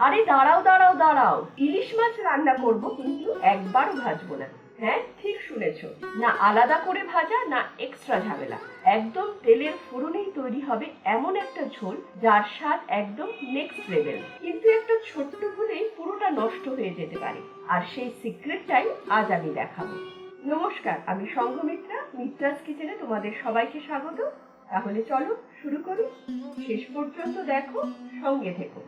আরে দাঁড়াও দাঁড়াও দাঁড়াও, ইলিশ মাছ রান্না করব, কিন্তু একবারও ভাজবো না। হ্যাঁ, ঠিক শুনেছো, না আলাদা করে ভাজা, না এক্সট্রা ঝামেলা। একদম তেলের ফোড়নেই তৈরি হবে এমন একটা ঝোল যার স্বাদ একদম নেক্সট লেভেল। কিন্তু একটা ছোট্ট ভুলেই পুরোটা নষ্ট হয়ে যেতে পারে, আর সেই সিক্রেটটাই আজ আমি দেখাবো। নমস্কার, আমি সংঘমিত্রা, মিত্রাস কিচেনে তোমাদের সবাইকে স্বাগত। তাহলে চলো শুরু করি, শেষ পর্যন্ত দেখো, সঙ্গে থেকো।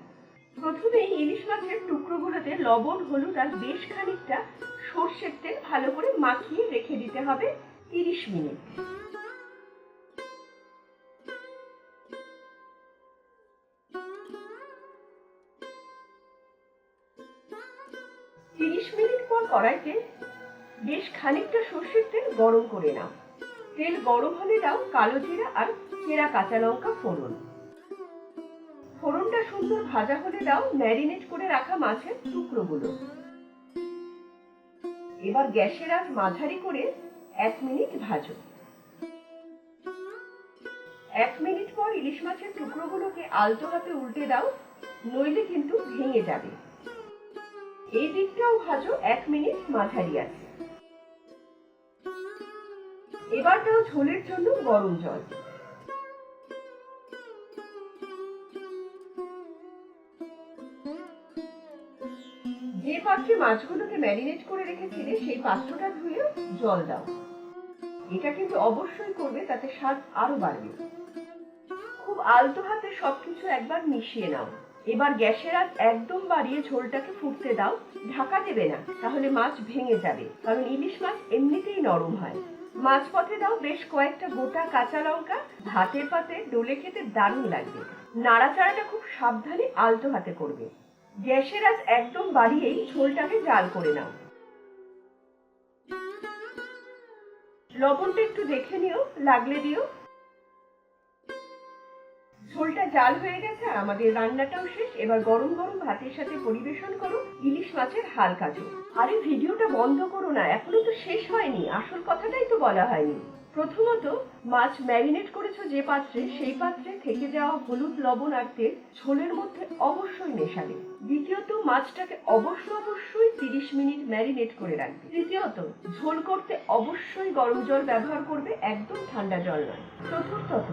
প্রথমেই ইলিশ মাছের টুকরোগুলোতে লবণ, হলুদ আর বেশ খানিকটা সর্ষের তেল ভালো করে মাখিয়ে রেখে দিতে হবে 30 মিনিট। পর কড়াইতে বেশ খানিকটা সর্ষের তেল গরম করে নাও। তেল গরম হলে দাও কালো জিরা আর চেরা কাঁচা লঙ্কা ফোড়ন। ফোড়নটা সুন্দর ভাজা হলে দাও ম্যারিনেট করে রাখা মাছের টুকরোগুলো। এবার গ্যাসের আঁচ মাঝারি করে 1 মিনিট ভাজো। 1 মিনিট পর ইলিশ মাছের টুকরোগুলোকে আলতো হাতে উল্টে দাও, নইলে কিন্তু ভেঙে যাবে। এই দিকটাও ভাজো 1 মিনিট মাঝারি আছে। এবার দাও ঝোলের জন্য গরম জল। যে পাত্রে মাছগুলোকে ম্যারিনেট করে রেখেছিলে সেই পাত্রটা ধুয়ে জল দাও। এটা কিন্তু অবশ্যই করবে, তাতে স্বাদ আরো বাড়বে। খুব আলতো হাতে সবকিছু একবার মিশিয়ে নাও। এবার গ্যাসের আঁচ একদম বাড়িয়ে ঝোলটাকে ফুটতে দাও। ঢাকা দেবে না, তাহলে মাছ ভেঙে যাবে, কারণ ইলিশ মাছ এমনিতেই নরম হয়। মাঝপথে দাও বেশ কয়েকটা গোটা কাঁচা লঙ্কা। ভাতের পাতে ডলে খেতে দারুণ লাগবে। নাড়াচাড়াটা খুব সাবধানে আলতো হাতে করবে। গ্যাসের আঁচ একদম বাড়িয়েই ঝোলটাকে জাল করে নাও। লবণটা একটু দেখে নিও, লাগলে দিও। ঝোলটা জাল হয়ে গেছে আর আমাদের রান্নাটাও শেষ। এবার গরম গরম ভাতের সাথে পরিবেশন করো ইলিশ মাছের হালকা ঝোল। আরে ভিডিওটা বন্ধ করো না, এখনো তো শেষ হয়নি, আসল কথাটাই তো বলা হয়নি। প্রথমত, মাছ ম্যারিনেট করেছো যে পাত্রে, সেই পাত্রে থেকে যাওয়া হলুদ, লবণ আর তেল ঝোলের মধ্যে অবশ্যই মেশাবে। দ্বিতীয়ত, মাছটাকে অবশ্যই 30 মিনিট ম্যারিনেট করে রাখবে। তৃতীয়ত, ঝোল করতে অবশ্যই গরম জল ব্যবহার করবে, একদম ঠান্ডা জল নয়। চতুর্থত,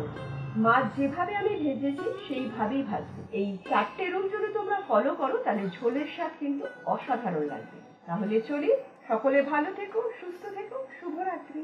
মাছ যেভাবে আমি ভেজেছি সেইভাবেই ভাজবে। এই 4টে রুল যদি তোমরা ফলো করো, তাহলে ঝোলের স্বাদ কিন্তু অসাধারণ লাগবে। তাহলে চলি, সকলে ভালো থেকো, সুস্থ থেকো, শুভরাত্রি।